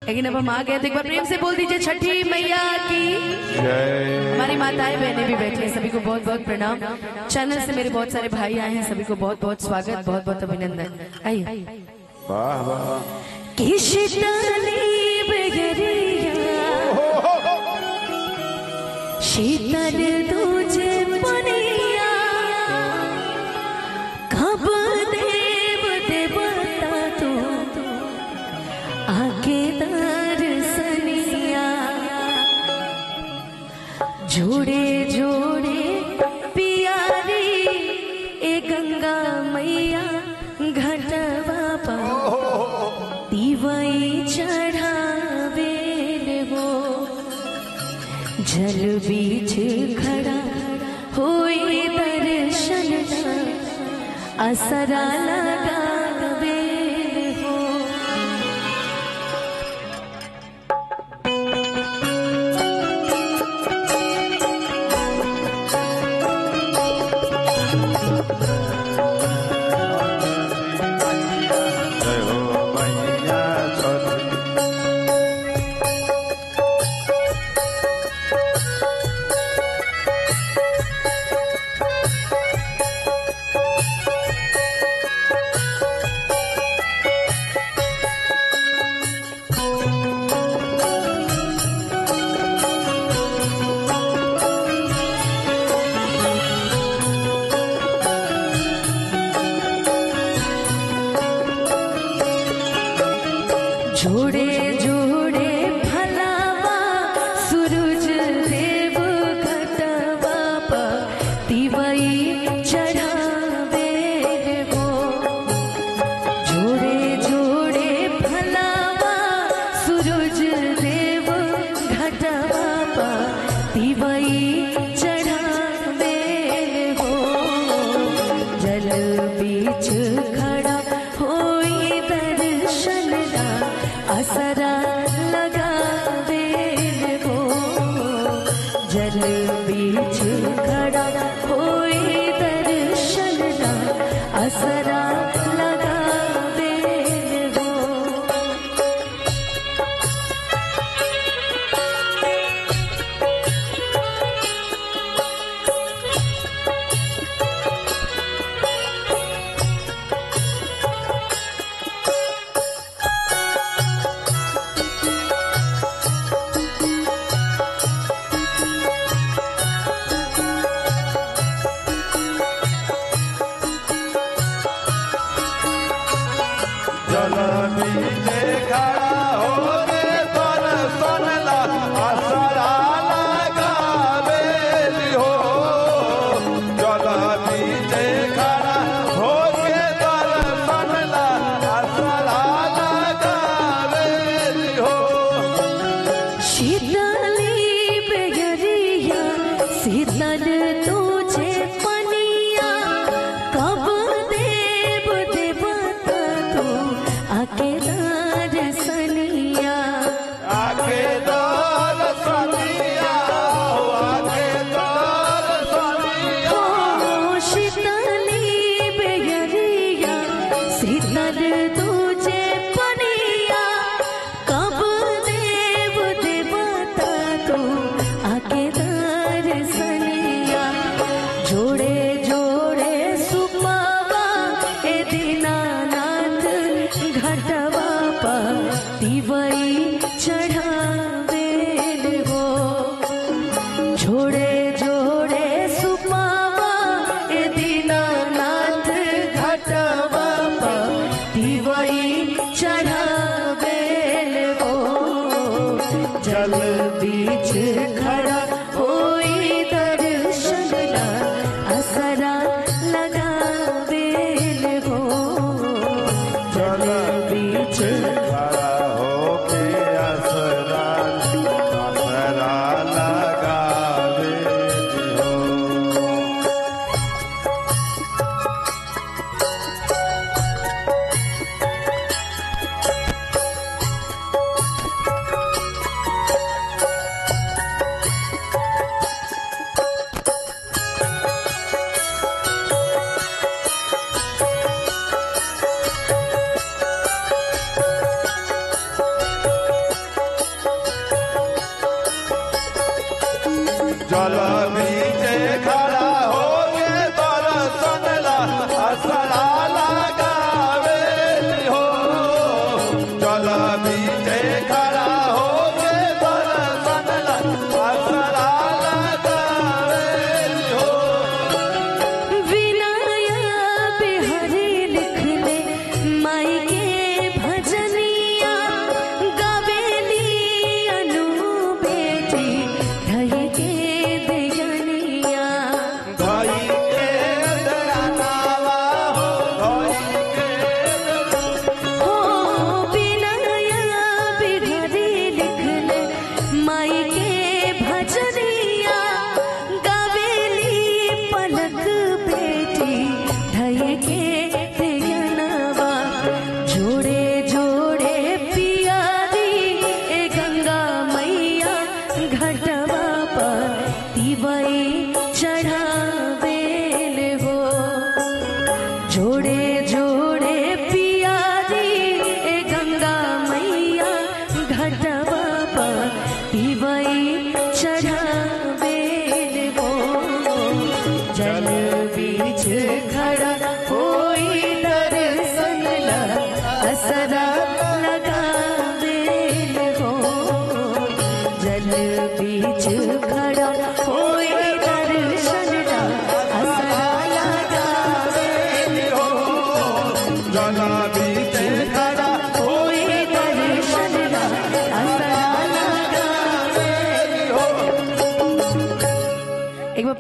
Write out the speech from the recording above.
लेकिन अब हम आ गए तो एक बार प्रेम से बोल दीजिए छठी मैया की जय। हमारी माताएं बहनें भी बैठी हैं, सभी को बहुत बहुत प्रणाम। चैनल से मेरे बहुत सारे भाई आए हैं, सभी को बहुत बहुत स्वागत, बहुत बहुत अभिनंदन। आइए। वाह वाह। शीतल तुझे पनिया कब देव देवता तू आके दर्शनिया जोड़े जोड़े पियारी ए गंगा मैया घटवा पर दिवई चढ़ावे हो जल बीच खड़ा होई दर्शन असरा लगावे हो। जय हो मैया छठी। जोड़े जोड़े फलावा सूरज देव घटवा पर दिवई चढ़ावे हो जोड़े जोड़े फलावा सूरज देव घटवा पर दिवई चढ़ावे हो जल बीच खड़ा होई दर्शन असरा लगावे हो जल बीच खड़ा होई दर्शन असरा लगावे हो। जल बीचे खड़ा हो रे दर्शन ला असरा लगावे हो जल बीचे खड़ा हो रे दर्शन ला असरा लगावे हो। शीतली बेगरिया शीतल तुझे पनिया कब देव देवता तू आके दर्शनिया आके दर्शनिया आके दर्शनिया ओ शीतली बेगरिया शीतल तुझे पनिया कब देव देवता तू आके दर्शनिया जोड़े जोड़े सुपावा ए दीनानाथ घटवा पर दिवई चढ़ावे हो जोड़े जोड़े सुपावा ए दीनानाथ घटवा पर दिवई चढ़ावे हो जल बीच खड़ा होई दर्शन असरा लगावे हो जल बीच खड़ा होके असरा लगावे हो। जल